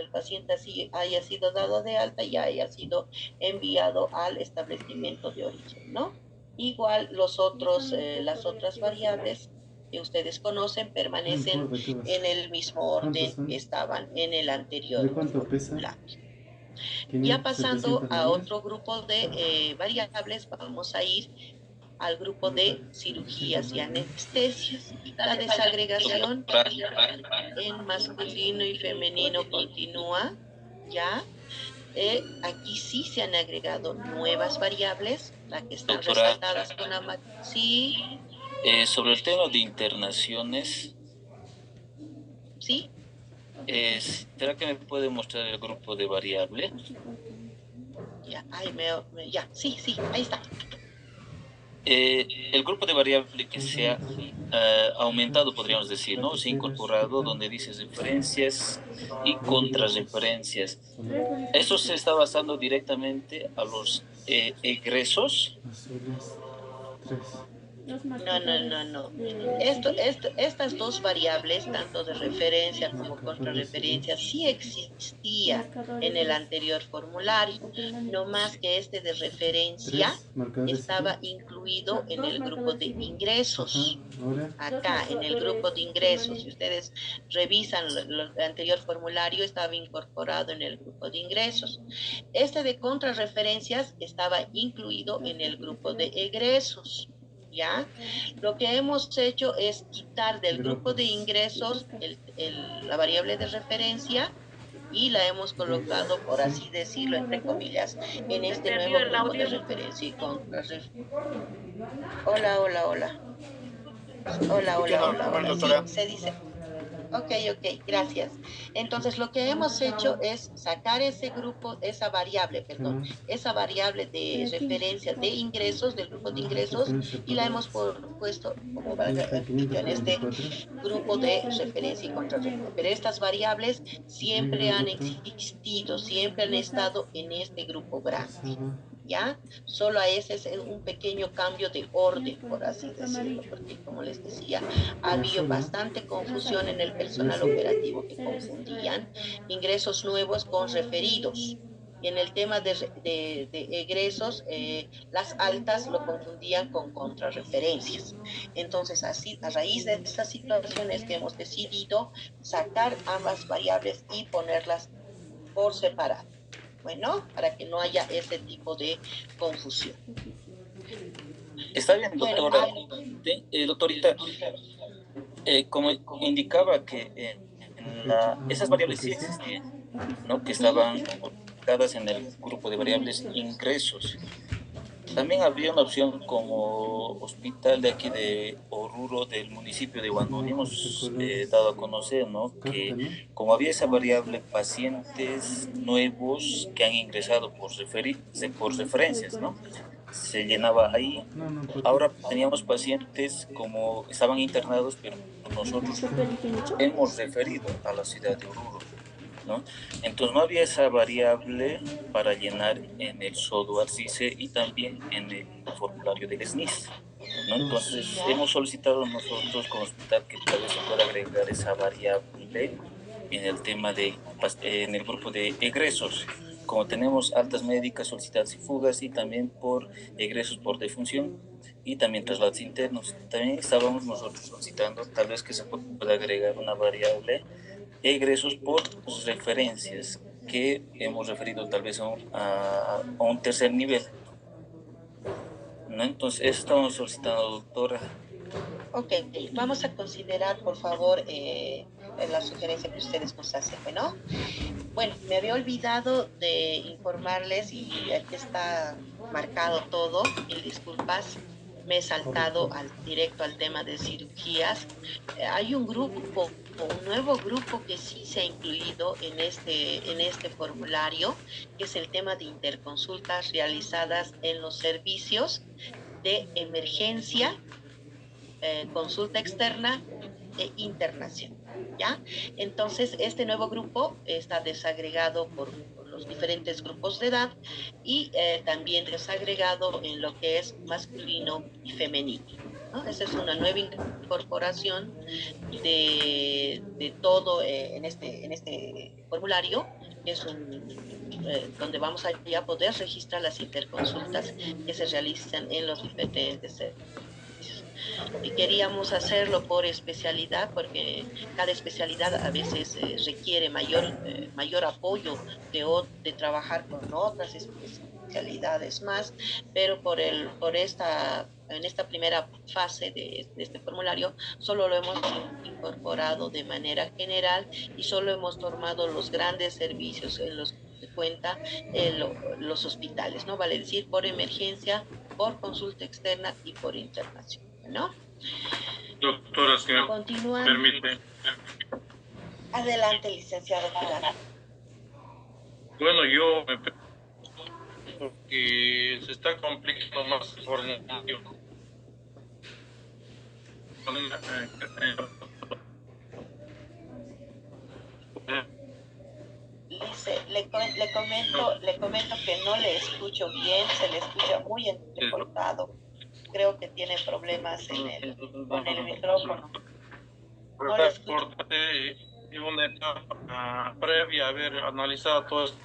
el paciente así haya sido dado de alta y haya sido enviado al establecimiento de origen, ¿no? Igual las otras variables que ustedes conocen No permanecen importa, ¿qué vas? en el mismo ¿Cuántos orden que son? estaban en el ¿De anterior cuánto pesa? formulario. Ya 500, pasando 700 a lempiras. otro grupo de variables, vamos a ir al grupo de Total, 700 cirugías y lempiras. anestesias. La desagregación en masculino y femenino continúa, ¿ya? Aquí sí se han agregado nuevas variables, las que están Doctora, resaltadas con sí, sobre el tema de internaciones, sí, ¿será que me puede mostrar el grupo de variable? ya, ya, sí, sí, ahí está. El grupo de variable que se ha Acá, aumentado, podríamos decir, ¿no? Se ha lapiceras, incorporado total. donde dice referencias y Bolígrafos. contrarreferencias. Son Eso se está basando directamente a los egresos. azules. 3. No, no, no, no. Estas dos variables, tanto de referencia como Marcadores contrarreferencia, celestes. sí existía en el anterior formulario, no más que este de referencia 3. Marcadores estaba celestes. incluido en el grupo de Ajá, ingresos. ahora. Acá, en el grupo de ingresos, si ustedes revisan el anterior formulario, estaba incorporado en el grupo de ingresos. Este de contrarreferencias estaba incluido en el grupo de egresos. ¿Ya? Lo que hemos hecho es quitar del grupo de Grapas. ingresos la variable de referencia y la hemos colocado, por Sí. así decirlo, entre comillas, en este nuevo grupo de referencia y contrarreferencia. Hola, hola, hola. Hola, hola, Entiendo hola, mejor, hola. Sí, doctora. se dice. Ok, ok, gracias. Entonces, lo que hemos hecho es sacar ese grupo, esa variable, ¿Qué perdón, más? esa variable de referencia de ingresos, del grupo de ingresos, Secciones y la hemos separadas. puesto, como ¿Dónde valga, está dicho, en este 544? grupo de referencia y contrarreferencia. Pero estas variables siempre Negro han 4. existido, siempre han estado en este grupo grande. Rosada. ¿Ya? Solo a ese es un pequeño cambio de orden, por así decirlo, porque como les decía, ha Y habido azul, ¿no? bastante confusión en el Y personal azul. operativo que confundían ingresos nuevos con referidos. Y en el tema de egresos, las altas lo confundían con contrarreferencias. Entonces, así, a raíz de estas situaciones que hemos decidido sacar ambas variables y ponerlas por separado. Bueno, para que no haya ese tipo de confusión. Está bien, Bueno, doctora. Doctorita, como indicaba que esas variables sí existían, ¿no? Que estaban ubicadas en el grupo de variables ingresos. También había una opción como hospital de aquí de Oruro, del municipio de Huanuni, No, pues el hemos color dado a conocer, ¿no? carta, Que ¿no? como había esa variable pacientes nuevos que han ingresado por referencias, ¿no? Se llenaba ahí. No, no importa. Ahora teníamos pacientes como estaban internados, pero nosotros hemos referido a la ciudad de Oruro, ¿no? Entonces no había esa variable para llenar en el software CICE y también en el formulario del SNIS, ¿no? Entonces 2. hemos solicitado nosotros como hospital que tal vez se pueda agregar esa variable en el tema en el grupo de egresos. Como tenemos altas médicas solicitadas y fugas y también por egresos por defunción y también traslados internos. También estábamos nosotros solicitando tal vez que se pueda agregar una variable egresos por referencias que hemos referido tal vez a un tercer nivel, ¿no? Entonces, eso estamos solicitando, doctora. ok, vamos a considerar, por favor, la sugerencia que ustedes nos hacen. Bueno, me había olvidado de informarles y aquí está marcado todo. Mil disculpas. Me he Corre, saltado corre. directo al tema de cirugías. Hay un grupo, un nuevo grupo que sí se ha incluido en este formulario, que es el tema de interconsultas realizadas en los servicios de emergencia, consulta externa e internación. ¿Ya? Entonces, este nuevo grupo está desagregado por los diferentes grupos de edad y también desagregado en lo que es masculino y femenino. ¿no? Esa es una nueva incorporación de todo en este formulario, que es donde vamos a ya poder registrar las interconsultas que se realizan en los diferentes servicios. Y queríamos hacerlo por especialidad, porque cada especialidad a veces requiere mayor apoyo de trabajar con otras especialidades más, pero en esta primera fase de este formulario solo lo hemos incorporado de manera general y solo hemos tomado los grandes servicios en los que cuenta los hospitales, ¿no? Vale decir, por emergencia, por consulta externa y por internación, ¿no? Doctora, si me permite. Adelante, licenciado Pilar. Bueno, yo me porque se está complicando más el formulario. Lice, le comento que no le escucho bien, se le escucha muy entrecortado. Creo que tiene problemas con el micrófono. No le escucho. Y una etapa previa a haber analizado todo esto.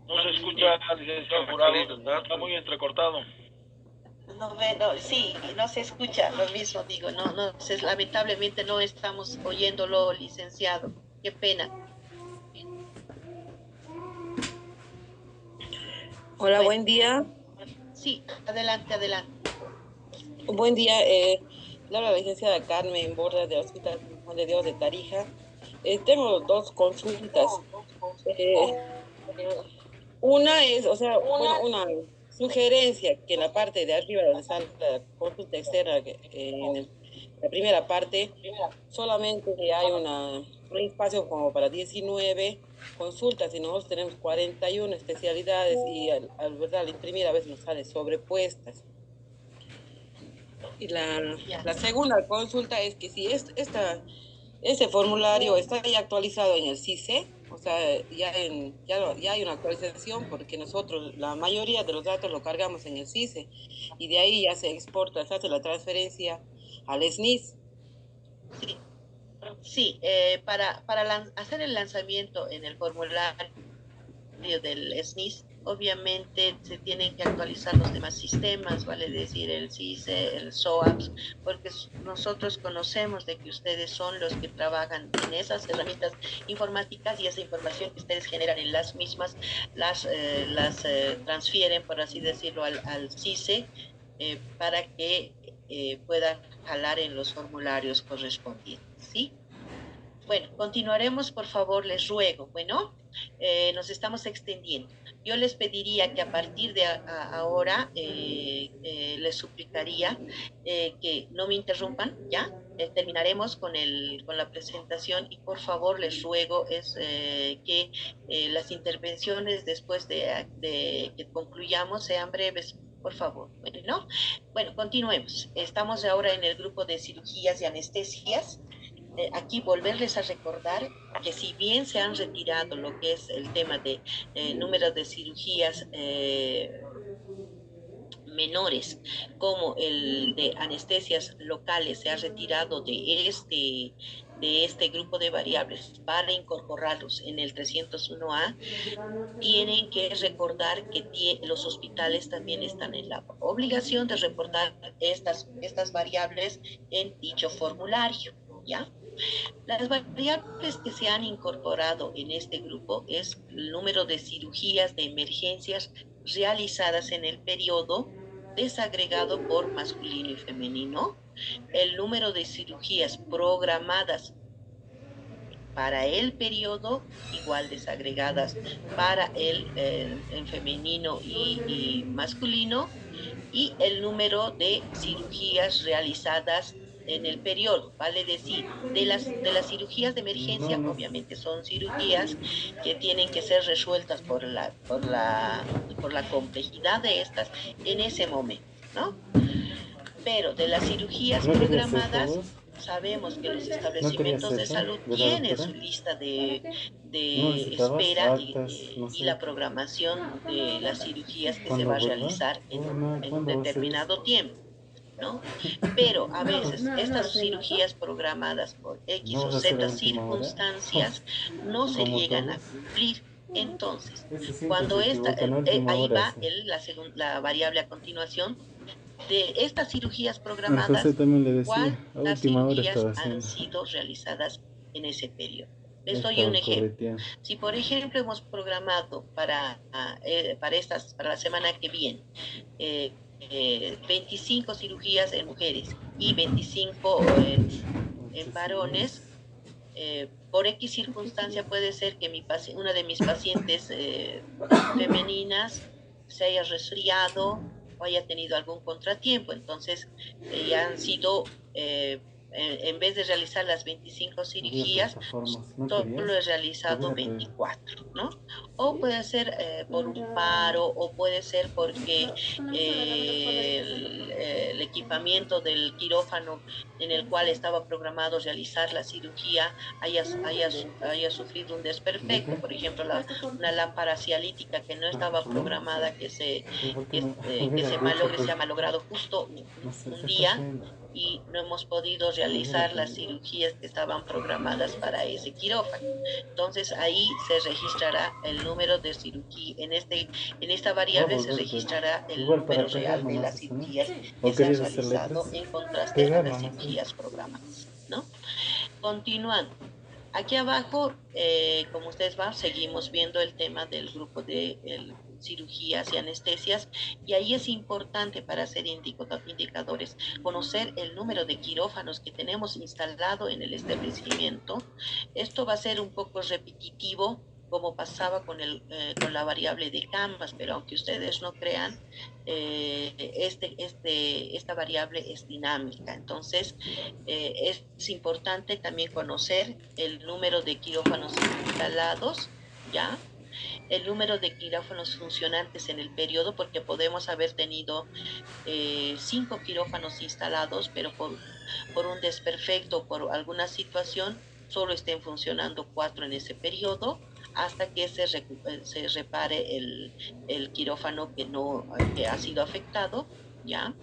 No se escucha, licenciado Jurado, está muy entrecortado. Sí, no se escucha, lo mismo digo, lamentablemente no estamos oyéndolo, licenciado. Qué pena. Hola, bueno, buen día. Sí, adelante. Buen día, la licenciada Carmen Borda del Hospital Juan de Dios de Tarija. Tengo dos consultas. Una es, una sugerencia que en la parte de arriba donde está la consulta externa, la primera parte, solamente hay un espacio como para 19 consultas y nosotros tenemos 41 especialidades y al imprimir a veces nos sale sobrepuestas. Y la segunda consulta es que si este formulario está ya actualizado en el CICE, o sea, ya hay una actualización porque nosotros la mayoría de los datos lo cargamos en el CICE y de ahí ya se exporta, se hace la transferencia al SNIS. Sí, para hacer el lanzamiento en el formulario del SNIS, obviamente se tienen que actualizar los demás sistemas, vale decir el CICE, el SOAPS, porque nosotros conocemos de que ustedes son los que trabajan en esas herramientas informáticas y esa información que ustedes generan en las mismas las transfieren, por así decirlo, al CICE para que puedan jalar en los formularios correspondientes, ¿sí? Bueno, continuaremos, por favor, les ruego. Bueno, nos estamos extendiendo. Yo les pediría que a partir de ahora les suplicaría que no me interrumpan, ¿ya? Terminaremos con la presentación y por favor les ruego que las intervenciones después de que concluyamos sean breves, por favor. Bueno, continuemos. Estamos ahora en el grupo de cirugías y anestesias. Aquí volverles a recordar que si bien se han retirado lo que es el tema de números de cirugías menores, como el de anestesias locales, se ha retirado de este grupo de variables para incorporarlos en el 301A, tienen que recordar que los hospitales también están en la obligación de reportar estas variables en dicho formulario, ¿ya? Las variables que se han incorporado en este grupo es el número de cirugías de emergencias realizadas en el periodo desagregado por masculino y femenino, el número de cirugías programadas para el periodo, igual desagregadas para en femenino y masculino, y el número de cirugías realizadas en el periodo, vale decir, de las cirugías de emergencia, obviamente son cirugías que tienen que ser resueltas por la complejidad de estas en ese momento, ¿no? Pero de las cirugías programadas sabemos que los ¿No querías establecimientos de eso? salud ¿De la tienen doctora? su lista ¿No de necesitabas espera actas, no y sé, la programación de las cirugías que se cuando va a vuelva? realizar Oh, no, en un ¿cuándo va a ser eso? determinado tiempo, ¿no? Pero a veces estas cirugías programadas por X ¿No o vas a hacer a Z última hora? circunstancias no se Como llegan a todos. cumplir. Entonces, Ese siempre cuando se equivocan a última ahí hora, va sí. la variable a continuación de estas cirugías Al José programadas, también le decía, a cuántas última hora cirugías estaba han haciendo. sido realizadas en ese periodo. Les doy un Estaban ejemplo. correteando. Si, por ejemplo, hemos programado para la semana que viene 25 cirugías en mujeres y 25 en varones, por X circunstancia puede ser que una de mis pacientes femeninas se haya resfriado o haya tenido algún contratiempo. Entonces, ya han sido, en vez de realizar las 25 Había cirugías, plataformas, ¿no solo querías? he Te realizado voy a traer. 24, ¿no? O puede ser por un paro, o puede ser porque el equipamiento del quirófano en el cual estaba programado realizar la cirugía haya sufrido un desperfecto. Por ejemplo, una lámpara cialítica que no estaba ¿Plataforma? programada ¿Por qué no? que Hubiera se dicho, malogre, se pues, ha malogrado justo no sé, un ¿qué está día haciendo? y no hemos podido Te hubiera realizar las pedido. cirugías que estaban programadas para ese quirófano. Entonces ahí se registrará el número de cirugía, en esta Voy a variable se volver, pero registrará el igual número para pegar real de nomás las eso, ¿no? cirugías ¿O que se han querías hacer realizado letras? en contraste a Pegar las nomás, ¿no? cirugías programadas, ¿no? Continuando. Aquí abajo, como ustedes van, seguimos viendo el tema del grupo de cirugías y anestesias, y ahí es importante para hacer indicadores conocer el número de quirófanos que tenemos instalado en el establecimiento. Esto va a ser un poco repetitivo, como pasaba con la variable de camas, pero aunque ustedes no crean, esta variable es dinámica. Entonces, es importante también conocer el número de quirófanos instalados, ¿ya? El número de quirófanos funcionantes en el periodo, porque podemos haber tenido 5 quirófanos instalados, pero por un desperfecto, por alguna situación, solo estén funcionando 4 en ese periodo, hasta que se repare el quirófano que ha sido afectado, ¿ya?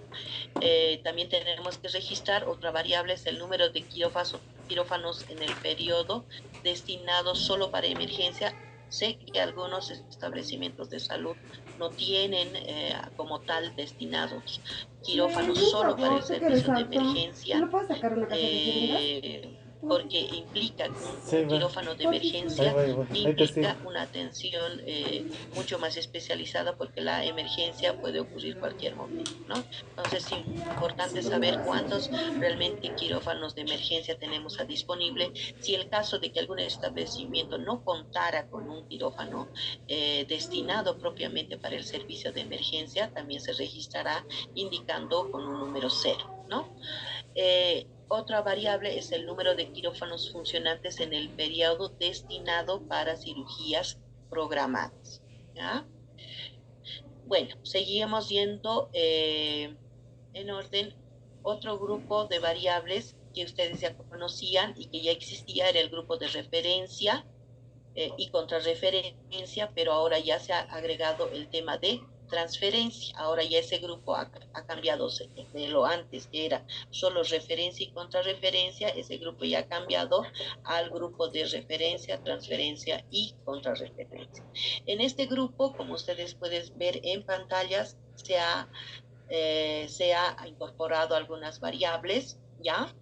También tenemos que registrar otra variable, es el número de quirófanos en el periodo destinados solo para emergencia. Sé que algunos establecimientos de salud no tienen como tal destinados quirófanos solo para el servicio de emergencia, porque implica Sí, un va. quirófano de Ahí emergencia, va, ahí va. Ahí te sigo. implica una atención mucho más especializada porque la emergencia puede ocurrir cualquier momento, ¿no? Entonces es importante saber cuántos realmente quirófanos de emergencia tenemos a disponible. Si el caso de que algún establecimiento no contara con un quirófano destinado propiamente para el servicio de emergencia, también se registrará indicando con un número 0, ¿no? Otra variable es el número de quirófanos funcionantes en el periodo destinado para cirugías programadas, ¿ya? Bueno, seguimos yendo en orden. Otro grupo de variables que ustedes ya conocían y que ya existía era el grupo de referencia y contrarreferencia, pero ahora ya se ha agregado el tema de transferencia. Ahora ya ese grupo ha cambiado de lo antes, que era solo referencia y contrarreferencia, ese grupo ya ha cambiado al grupo de referencia, transferencia y contrarreferencia. En este grupo, como ustedes pueden ver en pantallas, se ha incorporado algunas variables, ¿ya?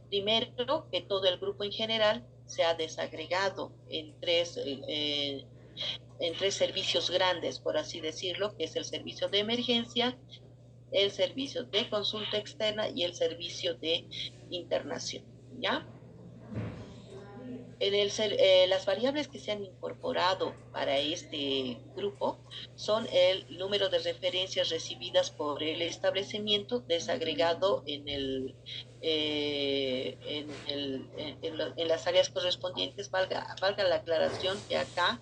Primero, que todo el grupo en general se ha desagregado en tres servicios grandes, por así decirlo, que es el servicio de emergencia, el servicio de consulta externa y el servicio de internación, ¿ya? Las variables que se han incorporado para este grupo son el número de referencias recibidas por el establecimiento desagregado en las áreas correspondientes. Valga la aclaración que acá,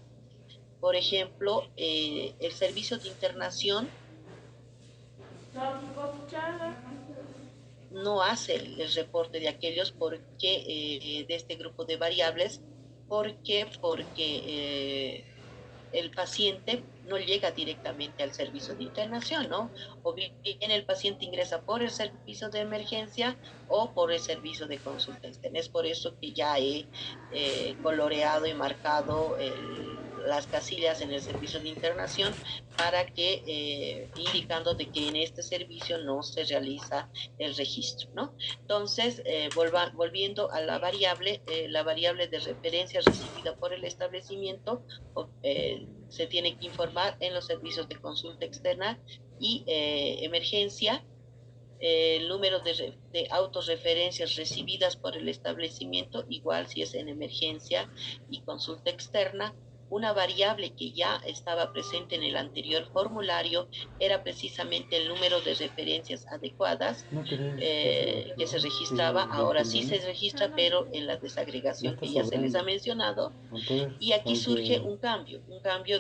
por ejemplo, el servicio de internación no hace el reporte de aquellos de este grupo de variables. ¿Por qué? Porque el paciente no llega directamente al servicio de internación, ¿no? O bien el paciente ingresa por el servicio de emergencia o por el servicio de consulta externa. Es por eso que ya he coloreado y marcado las casillas en el servicio de internación para que, indicando de que en este servicio no se realiza el registro, ¿no? Entonces, volviendo a la variable de referencia recibida por el establecimiento, se tiene que informar en los servicios de consulta externa y emergencia, el número de autorreferencias recibidas por el establecimiento, igual si es en emergencia y consulta externa. Una variable que ya estaba presente en el anterior formulario era precisamente el número de referencias adecuadas que se registraba. Ahora sí se registra, pero en la desagregación que ya se les ha mencionado. Y aquí surge un cambio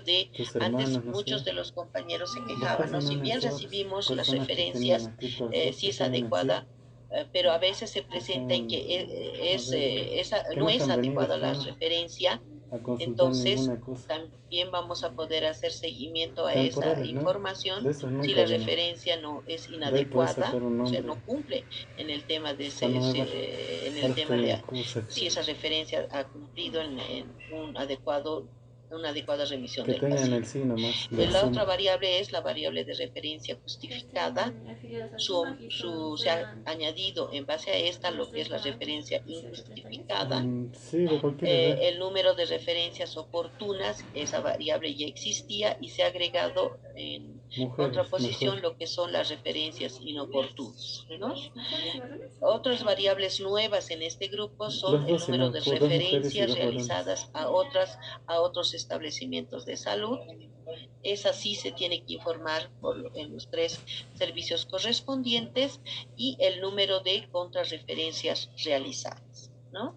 de, antes muchos de los compañeros se quejaban, ¿no? Si bien recibimos las referencias, sí es adecuada, pero a veces se presenta en que no es adecuada la referencia. Entonces también vamos a poder hacer seguimiento a esa información si la referencia no es inadecuada, o sea, no cumple en el tema de si esa referencia ha cumplido en una adecuada remisión del paciente. La otra variable es la variable de referencia justificada. Se ha añadido en base a esta lo que es la referencia injustificada. El número de referencias oportunas, esa variable ya existía y se ha agregado en contraposición lo que son las referencias inoportunas, ¿no? Otras variables nuevas en este grupo son el número de referencias realizadas a otros establecimientos de salud. Esa sí se tiene que informar en los 3 servicios correspondientes, y el número de contrarreferencias realizadas, ¿no?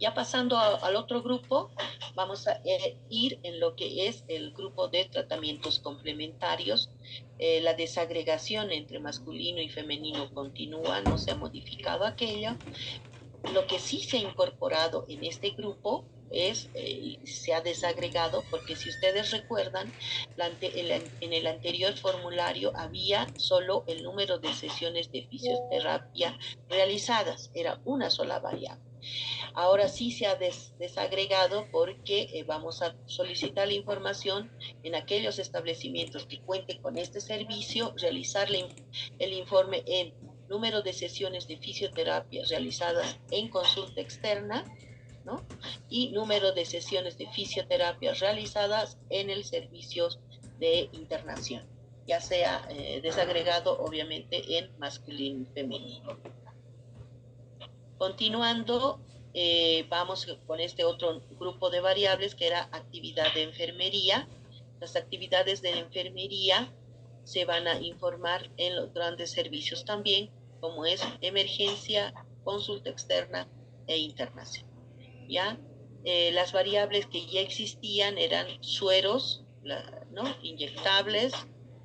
Ya pasando al otro grupo, vamos a ir en lo que es el grupo de tratamientos complementarios. La desagregación entre masculino y femenino continúa, no se ha modificado aquello. Lo que sí se ha incorporado en este grupo se ha desagregado, porque si ustedes recuerdan, en el anterior formulario había solo el número de sesiones de fisioterapia realizadas, era una sola variable. Ahora sí se ha desagregado, porque vamos a solicitar la información en aquellos establecimientos que cuenten con este servicio, realizar el informe en número de sesiones de fisioterapia realizadas en consulta externa, ¿no? Y número de sesiones de fisioterapia realizadas en el servicio de internación, ya sea desagregado obviamente en masculino y femenino. Continuando, vamos con este otro grupo de variables que era actividad de enfermería. Las actividades de enfermería se van a informar en los grandes servicios también, como es emergencia, consulta externa e internación. ¿Ya? Las variables que ya existían eran sueros, ¿no? Inyectables,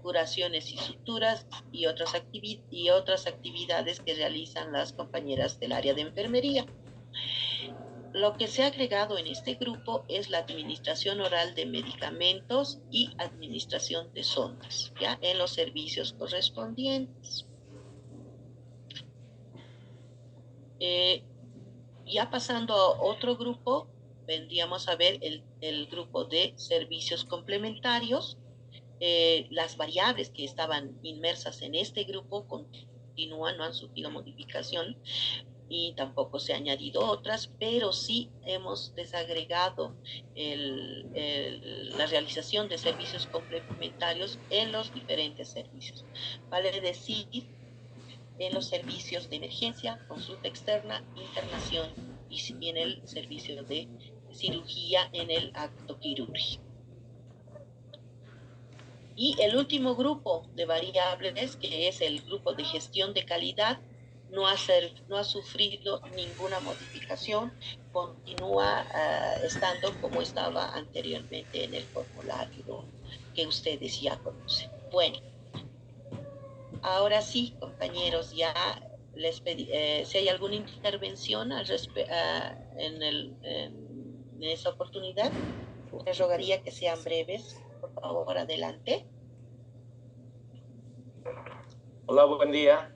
curaciones y suturas y otras actividades que realizan las compañeras del área de enfermería. Lo que se ha agregado en este grupo es la administración oral de medicamentos y administración de sondas, ¿ya? En los servicios correspondientes. Ya pasando a otro grupo, vendríamos a ver el grupo de servicios complementarios. Las variables que estaban inmersas en este grupo continúan, no han sufrido modificación, y tampoco se han añadido otras, pero sí hemos desagregado la realización de servicios complementarios en los diferentes servicios. Vale decir, en los servicios de emergencia, consulta externa, internación y en el servicio de cirugía en el acto quirúrgico. Y el último grupo de variables, que es el grupo de gestión de calidad, no ha sufrido ninguna modificación, continúa estando como estaba anteriormente en el formulario que ustedes ya conocen. Bueno, Ahora sí, compañeros, ya les pedí, si hay alguna intervención en esa oportunidad, les rogaría que sean breves. Por favor, adelante. Hola, buen día.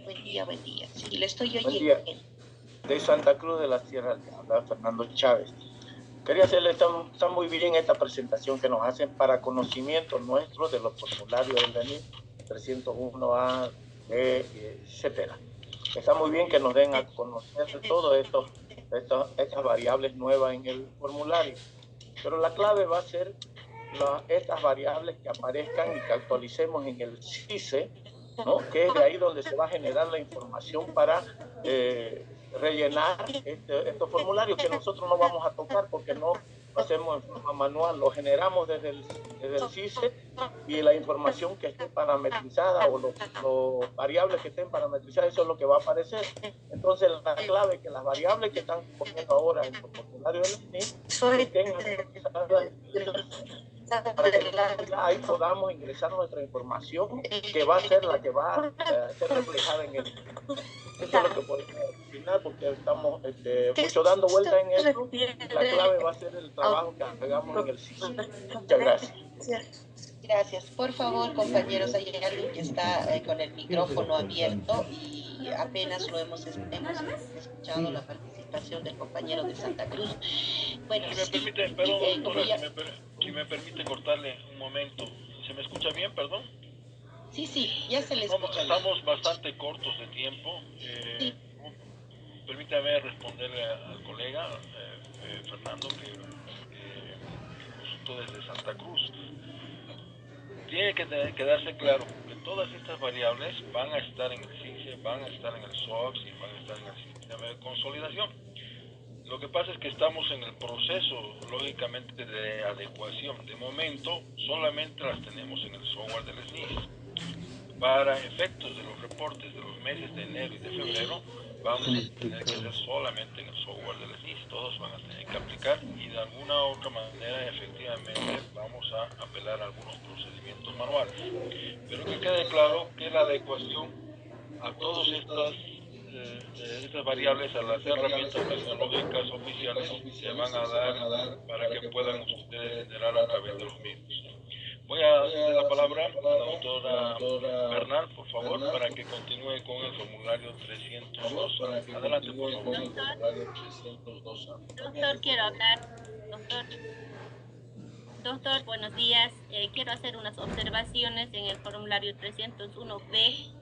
Buen día, buen día. Sí, le estoy Buen oyendo. día. De Santa Cruz de la Sierra, le habla Fernando Chávez. Quería hacerle, está muy bien esta presentación que nos hacen para conocimiento nuestro de los formularios del DNI 301A, B, etcétera. Está muy bien que nos den a conocer todo estas variables nuevas en el formulario, pero la clave va a ser estas variables que aparezcan y que actualicemos en el CICE, ¿no? Que es de ahí donde se va a generar la información para rellenar estos formularios que nosotros no vamos a tocar porque no lo hacemos en forma manual, lo generamos desde el CICE, y la información que esté parametrizada o los variables que estén parametrizadas, eso es lo que va a aparecer. Entonces la clave es que las variables que están poniendo ahora en el formulario del SNI estén actualizadas para que ahí podamos ingresar nuestra información, que va a ser la que va a ser reflejada en el. Eso es lo que podemos opinar, porque estamos mucho dando vuelta en esto. La clave va a ser el trabajo que hagamos en el sitio. Muchas gracias. Gracias. Por favor, compañeros, hay alguien que está con el micrófono abierto y apenas hemos escuchado la participación del compañero de Santa Cruz. Bueno, si me permite, perdón, doctora, si me permite cortarle un momento. ¿Se me escucha bien, perdón? Sí, ya se le escucha. Estamos bastante cortos de tiempo. Sí. Permítame responderle al colega Fernando, que consultó desde Santa Cruz. Tiene que quedarse claro que todas estas variables van a estar en el CICE, van a estar en el SOX y van a estar en el sistema de consolidación. Lo que pasa es que estamos en el proceso, lógicamente, de adecuación. De momento, solamente las tenemos en el software del SNIS. Para efectos de los reportes de los meses de enero y de febrero, vamos a tener que hacer solamente en el software del SNIS. Todos van a tener que aplicar y de alguna u otra manera, efectivamente, vamos a apelar a algunos procedimientos manuales. Pero que quede claro que la adecuación a todas estas variables, a las herramientas tecnológicas oficiales, se van a dar para que puedan ustedes generar a través de los mismos. Voy a dar la palabra a la doctora Bernal, por favor, para que continúe con el formulario 302. Adelante, por favor. Doctor, quiero hablar. Doctor, buenos días. Quiero hacer unas observaciones en el formulario 301B.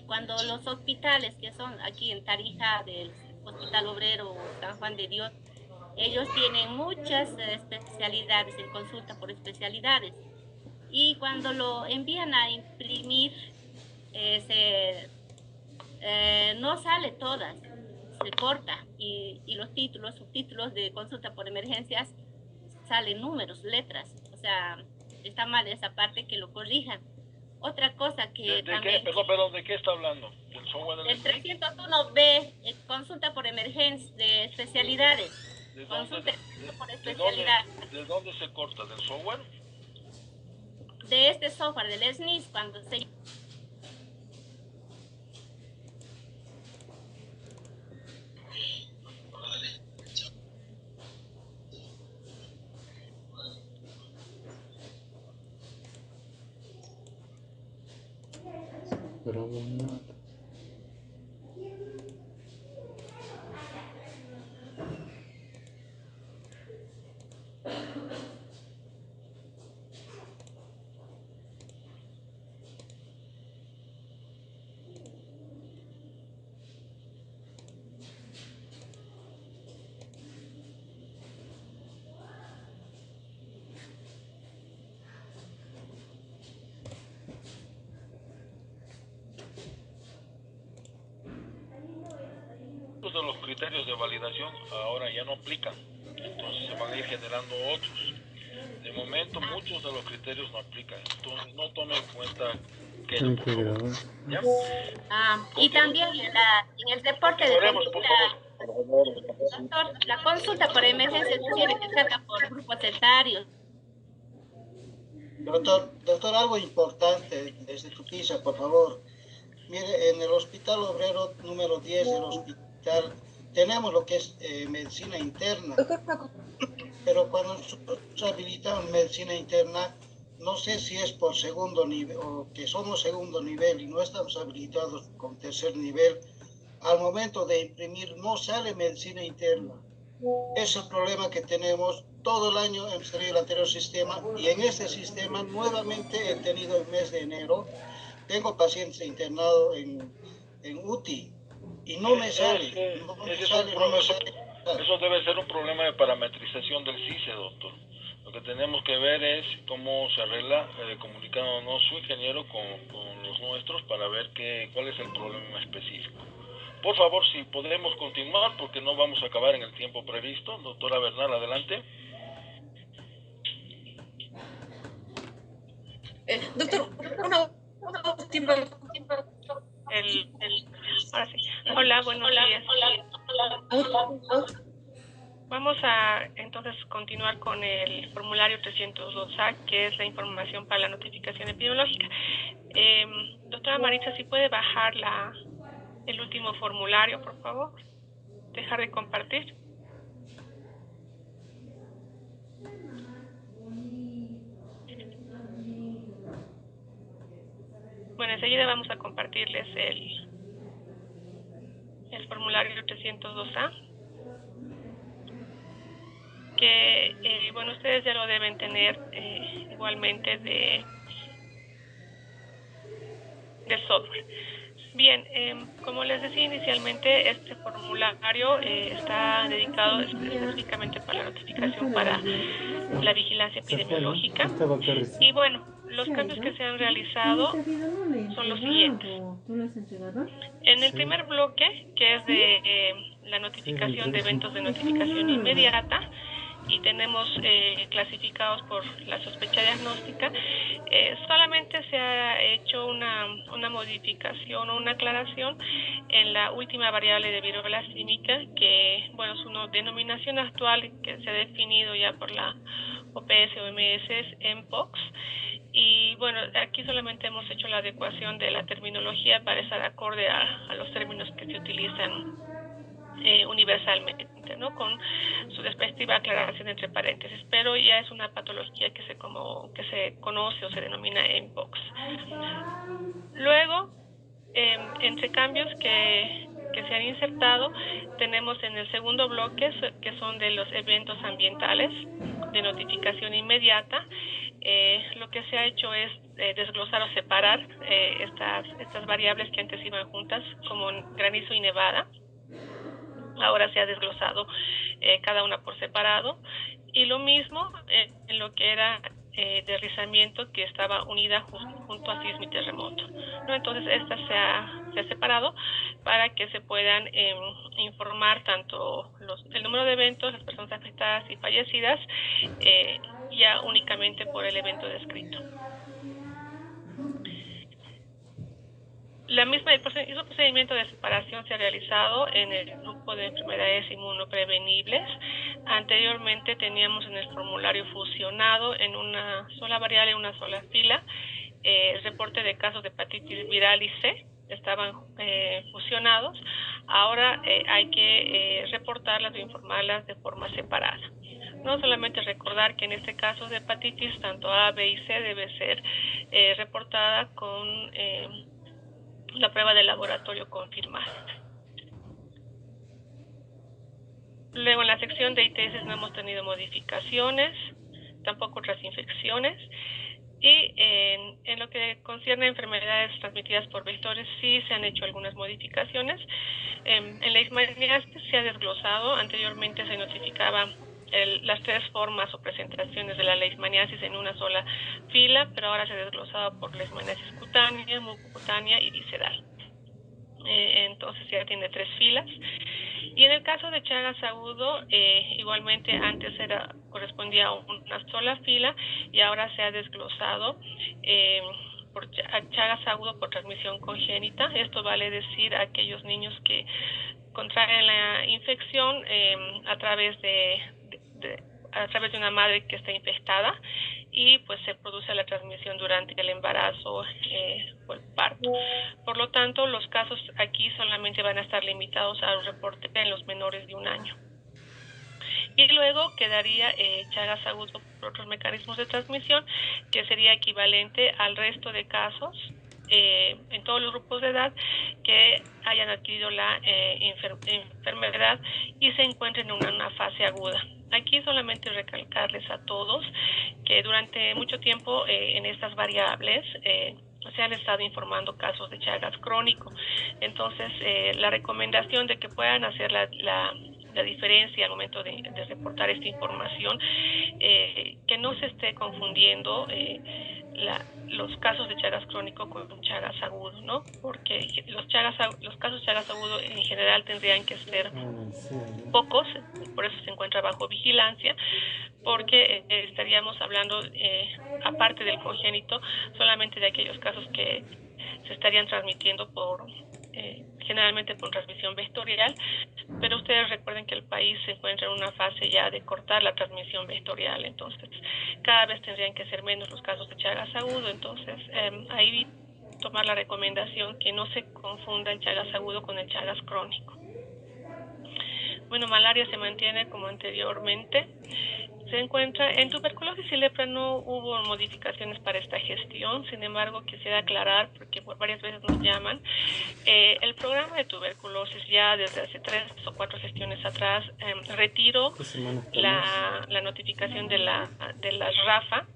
Cuando los hospitales que son aquí en Tarija, del Hospital Obrero San Juan de Dios, ellos tienen muchas especialidades, en consulta por especialidades. Y cuando lo envían a imprimir, no sale todas, se corta. Y los subtítulos de consulta por emergencias, salen números, letras. O sea, está mal esa parte, que lo corrijan. Otra cosa que también... Perdón, ¿de qué está hablando? ¿Del software del 301B, consulta por emergencias de especialidades. Consulta por especialidad. ¿De dónde se corta? ¿Del software? De este software, del SNIS, cuando se... Pero bueno. De los criterios de validación ahora ya no aplican, entonces se van a ir generando otros. De momento muchos de los criterios no aplican, entonces no tomen en cuenta que ¿ya? Y también en el reporte de consulta, doctor, la consulta por emergencia tiene que ser por grupos etarios. Doctor, algo importante desde tu pieza, por favor. Mire, en el Hospital Obrero número 10 del hospital tenemos lo que es medicina interna, pero cuando nosotros habilitamos medicina interna, no sé si es por segundo nivel o que somos segundo nivel y no estamos habilitados con tercer nivel, al momento de imprimir no sale medicina interna. Es el problema que tenemos. Todo el año hemos tenido el anterior sistema y en este sistema nuevamente he tenido el mes de enero. Tengo pacientes internados en UTI y no me sale. Eso debe ser un problema de parametrización del CICE, doctor. Lo que tenemos que ver es cómo se arregla, comunicándonos su ingeniero con los nuestros para ver cuál es el problema específico. Por favor, si podemos continuar, porque no vamos a acabar en el tiempo previsto. Doctora Bernal, adelante. Doctor, una última. Ahora sí. Hola, buenos días. Vamos a entonces continuar con el formulario 302A, que es la información para la notificación epidemiológica. Doctora Maritza, si puede bajar el último formulario, por favor. Dejar de compartir. Bueno, enseguida vamos a compartirles el formulario 302A, que, bueno, ustedes ya lo deben tener igualmente del software. Bien, como les decía inicialmente, este formulario está dedicado específicamente para la notificación para la vigilancia epidemiológica. Y bueno, los cambios que se han realizado son los siguientes. En el primer bloque, que es de la notificación de eventos de notificación inmediata, y tenemos clasificados por la sospecha diagnóstica, solamente se ha hecho una modificación o una aclaración en la última variable de viroblasímica, que, bueno, su denominación actual que se ha definido ya por la OPS-OMS es MPOX, y bueno, aquí solamente hemos hecho la adecuación de la terminología para estar acorde a los términos que se utilizan universalmente, ¿no? Con su respectiva aclaración entre paréntesis, pero ya es una patología que se conoce o se denomina MPOX. Luego, entre cambios que se han insertado, tenemos en el segundo bloque, que son de los eventos ambientales de notificación inmediata. Lo que se ha hecho es desglosar o separar estas variables que antes iban juntas, como granizo y nevada. Ahora se ha desglosado cada una por separado, y lo mismo en lo que era deslizamiento, que estaba unida junto a sismo y terremoto, ¿no? Entonces esta se ha separado para que se puedan informar tanto el número de eventos, las personas afectadas y fallecidas, ya únicamente por el evento descrito. El mismo procedimiento de separación se ha realizado en el grupo de enfermedades inmunoprevenibles. Anteriormente teníamos en el formulario fusionado en una sola variable, en una sola fila, el reporte de casos de hepatitis viral y C, estaban fusionados. Ahora hay que reportarlas o informarlas de forma separada. No solamente recordar que en este caso de hepatitis, tanto A, B y C debe ser reportada con la prueba de laboratorio confirmada. Luego, en la sección de ITS no hemos tenido modificaciones, tampoco otras infecciones. Y en lo que concierne a enfermedades transmitidas por vectores, sí se han hecho algunas modificaciones. En la leishmaniasis se ha desglosado. Anteriormente se notificaba las tres formas o presentaciones de la leishmaniasis en una sola fila, pero ahora se ha desglosado por leishmaniasis cutánea, mucocutánea y visceral. Entonces ya tiene tres filas. Y en el caso de Chagas agudo, igualmente antes correspondía a una sola fila, y ahora se ha desglosado por Chagas agudo por transmisión congénita. Esto vale decir a aquellos niños que contraen la infección a través de una madre que está infectada, y pues se produce la transmisión durante el embarazo o el parto. Por lo tanto, los casos aquí solamente van a estar limitados a un reporte en los menores de 1 año. Y luego quedaría Chagas agudo por otros mecanismos de transmisión, que sería equivalente al resto de casos en todos los grupos de edad que hayan adquirido la enfermedad y se encuentren en una fase aguda. Aquí solamente recalcarles a todos que durante mucho tiempo en estas variables se han estado informando casos de Chagas crónico. Entonces, la recomendación de que puedan hacer la diferencia al momento de reportar esta información, que no se esté confundiendo los casos de Chagas crónico con Chagas agudo, ¿no? Porque los casos de Chagas agudo en general tendrían que ser pocos, por eso se encuentra bajo vigilancia, porque estaríamos hablando, aparte del congénito, solamente de aquellos casos que se estarían transmitiendo generalmente por transmisión vectorial, pero ustedes recuerden que el país se encuentra en una fase ya de cortar la transmisión vectorial, entonces cada vez tendrían que ser menos los casos de Chagas agudo. Entonces ahí tomar la recomendación que no se confunda el Chagas agudo con el Chagas crónico. Bueno, malaria se mantiene como anteriormente. Se encuentra en tuberculosis y lepra, no hubo modificaciones para esta gestión. Sin embargo, quisiera aclarar, porque varias veces nos llaman, el programa de tuberculosis ya desde hace 3 o 4 gestiones atrás retiró la notificación de las RAFA,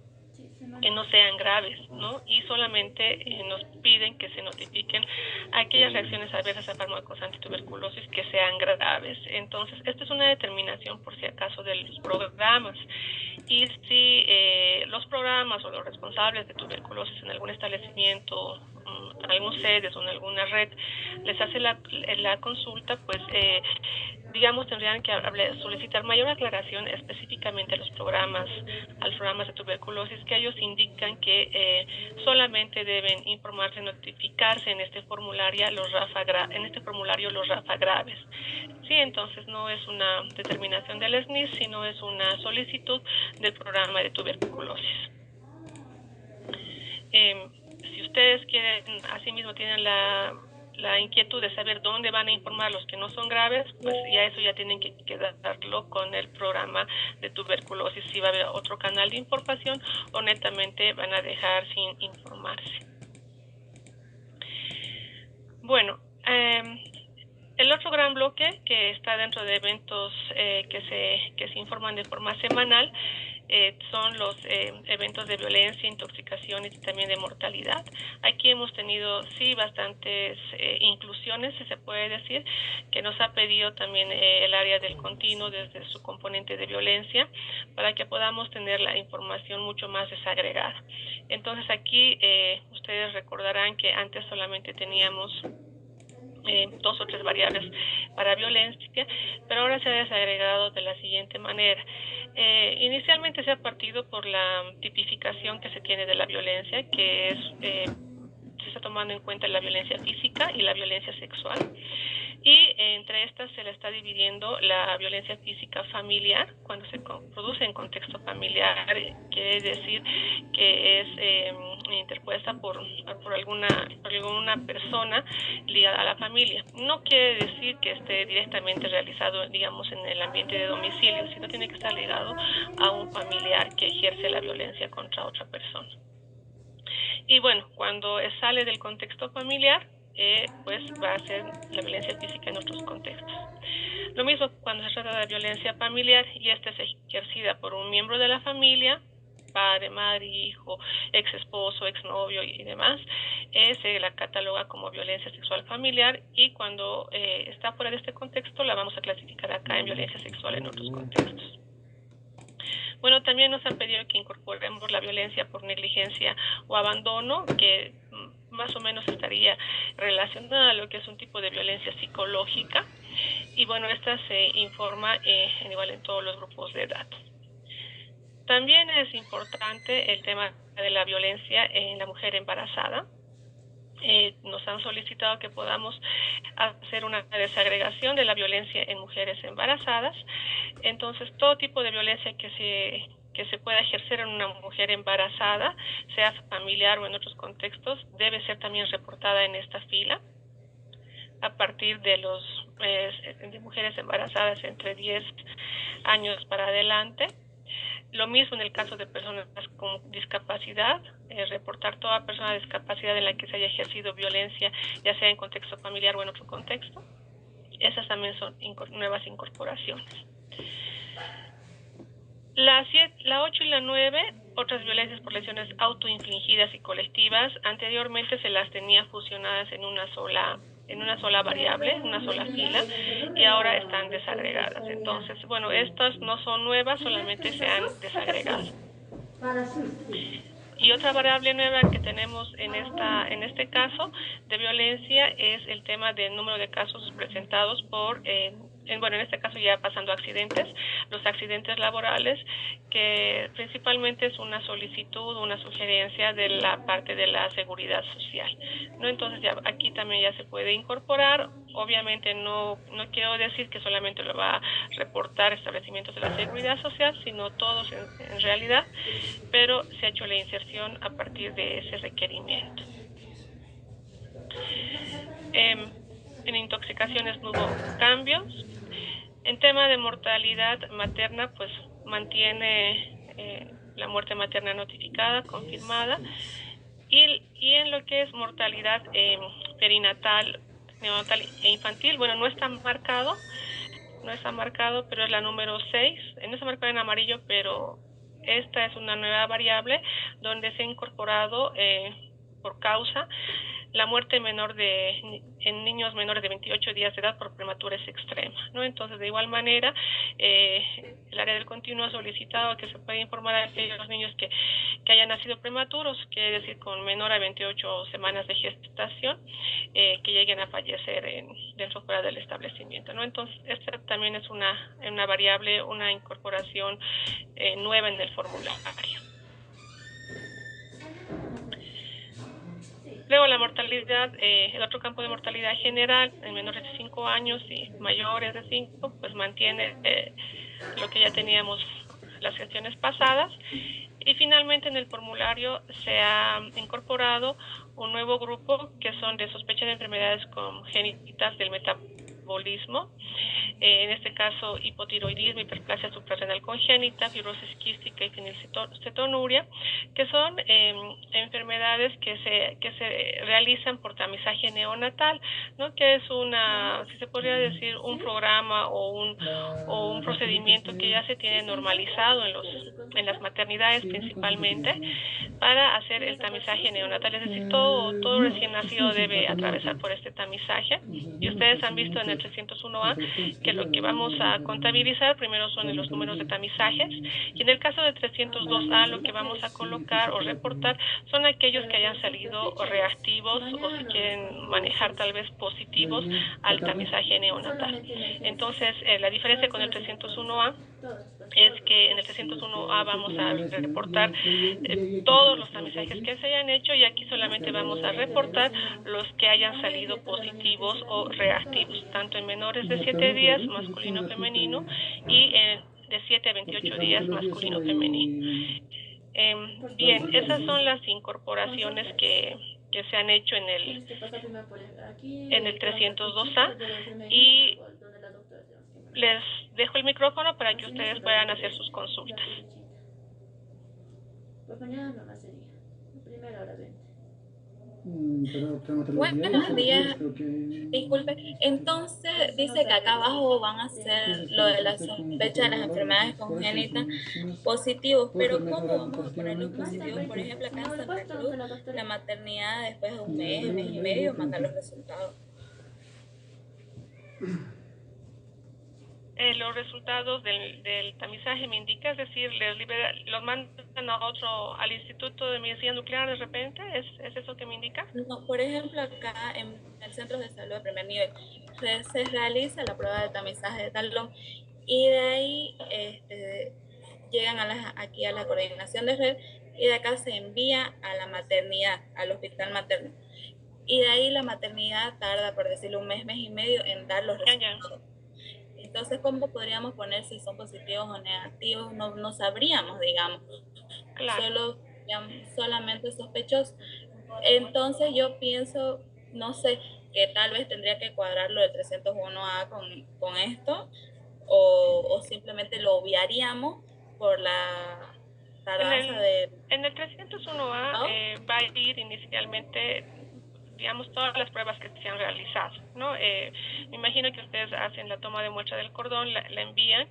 que no sean graves, ¿no? Y solamente nos piden que se notifiquen aquellas reacciones adversas a fármacos antituberculosis que sean graves. Entonces, esta es una determinación por si acaso de los programas. Y si los programas o los responsables de tuberculosis en algún establecimiento, en algún sedes o en alguna red les hace la consulta, pues digamos tendrían que solicitar mayor aclaración específicamente a los programas de tuberculosis, que ellos indican que solamente deben informarse, notificarse en este formulario los RAFA graves. Sí, entonces no es una determinación del SNIS, sino es una solicitud del programa de tuberculosis. Si ustedes quieren, asimismo tienen la inquietud de saber dónde van a informar los que no son graves, pues ya eso ya tienen que quedarlo con el programa de tuberculosis, si va a haber otro canal de información o netamente van a dejar sin informarse. Bueno, el otro gran bloque que está dentro de eventos que se informan de forma semanal son los eventos de violencia, intoxicación y también de mortalidad. Aquí hemos tenido, sí, bastantes inclusiones, si se puede decir, que nos ha pedido también el área del continuo desde su componente de violencia, para que podamos tener la información mucho más desagregada. Entonces aquí ustedes recordarán que antes solamente teníamos 2 o 3 variables para violencia, pero ahora se ha desagregado de la siguiente manera. Inicialmente se ha partido por la tipificación que se tiene de la violencia, que es se está tomando en cuenta la violencia física y la violencia sexual, y entre estas se le está dividiendo la violencia física familiar, cuando se produce en contexto familiar, quiere decir que es interpuesta por alguna persona ligada a la familia. No quiere decir que esté directamente realizado, digamos, en el ambiente de domicilio, sino tiene que estar ligado a un familiar que ejerce la violencia contra otra persona. Y bueno, cuando sale del contexto familiar, pues va a ser la violencia física en otros contextos. Lo mismo cuando se trata de violencia familiar y esta es ejercida por un miembro de la familia, padre, madre, hijo, ex esposo, ex novio y demás, se la cataloga como violencia sexual familiar, y cuando está fuera de este contexto la vamos a clasificar acá en violencia sexual en otros contextos. Bueno, también nos han pedido que incorporemos la violencia por negligencia o abandono, que más o menos estaría relacionada a lo que es un tipo de violencia psicológica, y bueno, esta se informa igual en todos los grupos de edad. También es importante el tema de la violencia en la mujer embarazada. Nos han solicitado que podamos hacer una desagregación de la violencia en mujeres embarazadas. Entonces, todo tipo de violencia que que se pueda ejercer en una mujer embarazada, sea familiar o en otros contextos, debe ser también reportada en esta fila a partir de de mujeres embarazadas entre 10 años para adelante. Lo mismo en el caso de personas con discapacidad, reportar toda persona de discapacidad en la que se haya ejercido violencia, ya sea en contexto familiar o en otro contexto. Esas también son nuevas incorporaciones. La 8 y la 9, otras violencias por lesiones autoinfligidas y colectivas, anteriormente se las tenía fusionadas en una sola variable, en una sola fila, y ahora están desagregadas. Entonces, bueno, estas no son nuevas, solamente se han desagregado. Y otra variable nueva que tenemos en este caso de violencia es el tema del número de casos presentados por, en este caso ya pasando a accidentes, los accidentes laborales, que principalmente es una solicitud, una sugerencia de la parte de la seguridad social, ¿no? Entonces ya aquí también ya se puede incorporar. Obviamente no quiero decir que solamente lo va a reportar establecimientos de la seguridad social, sino todos en realidad, pero se ha hecho la inserción a partir de ese requerimiento. En intoxicaciones no hubo cambios. En tema de mortalidad materna, pues mantiene la muerte materna notificada, confirmada, y en lo que es mortalidad perinatal, neonatal e infantil, bueno, no está marcado, pero es la número 6, no está marcado en amarillo, pero esta es una nueva variable donde se ha incorporado por causa la muerte menor en niños menores de 28 días de edad por prematurez extrema, ¿no? Entonces, de igual manera, el área del continuo ha solicitado que se pueda informar a aquellos niños que hayan nacido prematuros, quiere decir con menor a 28 semanas de gestación, que lleguen a fallecer dentro o fuera del establecimiento, ¿no? Entonces, esta también es una variable, una incorporación nueva en el formulario. Luego la mortalidad, el otro campo de mortalidad general en menores de 5 años y mayores de 5, pues mantiene lo que ya teníamos las gestiones pasadas. Y finalmente en el formulario se ha incorporado un nuevo grupo que son de sospecha de enfermedades congénitas del metabolismo, en este caso hipotiroidismo, hiperplasia suprarrenal congénita, fibrosis quística y fenilcetonuria, que son enfermedades que se realizan por tamizaje neonatal, ¿no? Que es si se podría decir, un programa o un procedimiento que ya se tiene normalizado en las maternidades principalmente para hacer el tamizaje neonatal, es decir, todo recién nacido debe atravesar por este tamizaje, y ustedes han visto en el 301A que lo que vamos a contabilizar primero son los números de tamizajes, y en el caso del 302A lo que vamos a colocar o reportar son aquellos que hayan salido reactivos o si quieren manejar tal vez positivos al tamizaje neonatal. Entonces, la diferencia con el 301A es que en el 301A vamos a reportar todos los tamizajes que se hayan hecho, y aquí solamente vamos a reportar los que hayan salido positivos o reactivos, tanto en menores de 7 días, masculino o femenino, y de 7 a 28 días, masculino o femenino. Bien, esas son las incorporaciones que se han hecho en el 302A, y les dejo el micrófono para que ustedes puedan hacer sus consultas. Pues mañana no sería. Primera hora 20. Buenos días. Disculpe, entonces dice que acá abajo van a hacer lo de la sospecha de las enfermedades congénitas positivos, pero ¿cómo vamos a poner los positivos? Por ejemplo, acá en Santa Cruz, la maternidad después de un mes y medio manda los resultados. Los resultados del tamizaje me indica, es decir, los mandan al Instituto de Medicina Nuclear de repente, ¿es eso que me indica? No, por ejemplo, acá en el Centro de Salud de Primer Nivel se realiza la prueba de tamizaje de talón, y de ahí llegan aquí a la coordinación de red, y de acá se envía a la maternidad, al hospital materno. Y de ahí la maternidad tarda, por decirlo, un mes y medio en dar los resultados. Entonces, ¿cómo podríamos poner si son positivos o negativos? No, no sabríamos, digamos. Claro. Solamente sospechosos. Entonces yo pienso, no sé, que tal vez tendría que cuadrarlo del 301A con esto, o simplemente lo obviaríamos por la tardanza en el 301A ¿no? Va a ir inicialmente, digamos, todas las pruebas que se han realizado, ¿no? Me imagino que ustedes hacen la toma de muestra del cordón, la envían,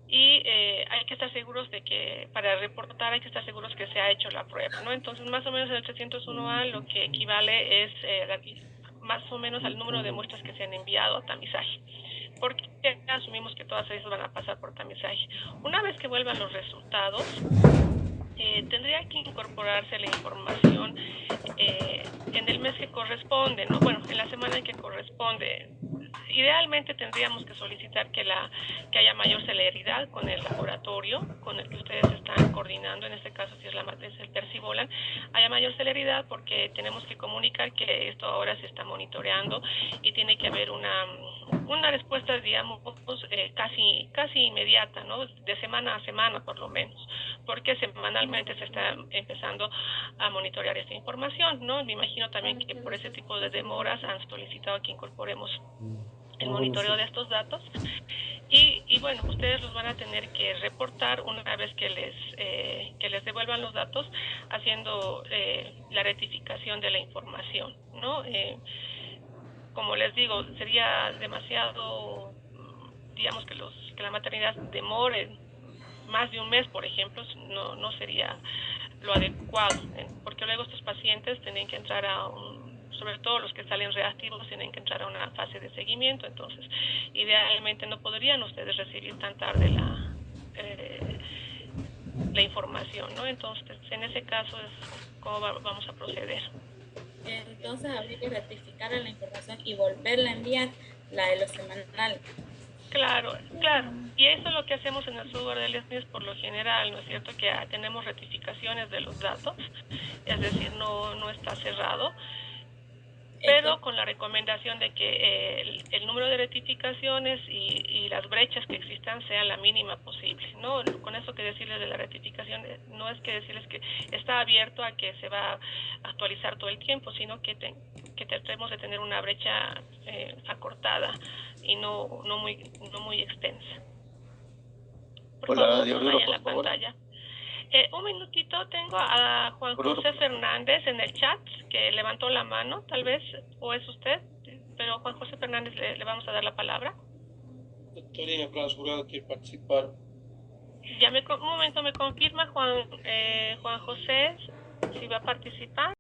y hay que estar seguros de que, para reportar, hay que estar seguros que se ha hecho la prueba, ¿no? Entonces, más o menos en el 301A lo que equivale es más o menos al número de muestras que se han enviado a tamizaje, porque asumimos que todas ellas van a pasar por tamizaje. Una vez que vuelvan los resultados, tendría que incorporarse la información en el mes que corresponde, ¿no? Bueno, en la semana en que corresponde. Idealmente tendríamos que solicitar que haya mayor celeridad con el laboratorio con el que ustedes están coordinando, en este caso si es el Percibolan, haya mayor celeridad, porque tenemos que comunicar que esto ahora se está monitoreando y tiene que haber una respuesta, digamos, casi inmediata, ¿no? De semana a semana por lo menos, porque semanalmente se está empezando a monitorear esta información, ¿no? Me imagino también que por ese tipo de demoras han solicitado que incorporemos el monitoreo de estos datos, y bueno, ustedes los van a tener que reportar una vez que les devuelvan los datos, haciendo la rectificación de la información, ¿no? Como les digo, sería demasiado, digamos, que la maternidad demore más de un mes, por ejemplo, no sería lo adecuado, porque luego estos pacientes tienen que entrar sobre todo los que salen reactivos, tienen que entrar a una fase de seguimiento. Entonces, idealmente no podrían ustedes recibir tan tarde la información, ¿no? Entonces, en ese caso es cómo vamos a proceder. Entonces habría que rectificar la información y volverla a enviar, la de los semanales. Claro. Y eso es lo que hacemos en el software del SNIS por lo general, ¿no es cierto? Que tenemos rectificaciones de los datos, es decir, no está cerrado, pero con la recomendación de que el número de rectificaciones y las brechas que existan sean la mínima posible, ¿no? Con eso que decirles de la rectificación, no es que decirles que está abierto a que se va a actualizar todo el tiempo, sino que tratemos de tener una brecha acortada y no muy extensa. Por favor, en la pantalla. Un minutito, tengo a Juan José Fernández en el chat, que levantó la mano, tal vez, o es usted, pero Juan José Fernández le vamos a dar la palabra. Doctora, clausurado, quiere participar. Un momento, me confirma Juan José si va a participar.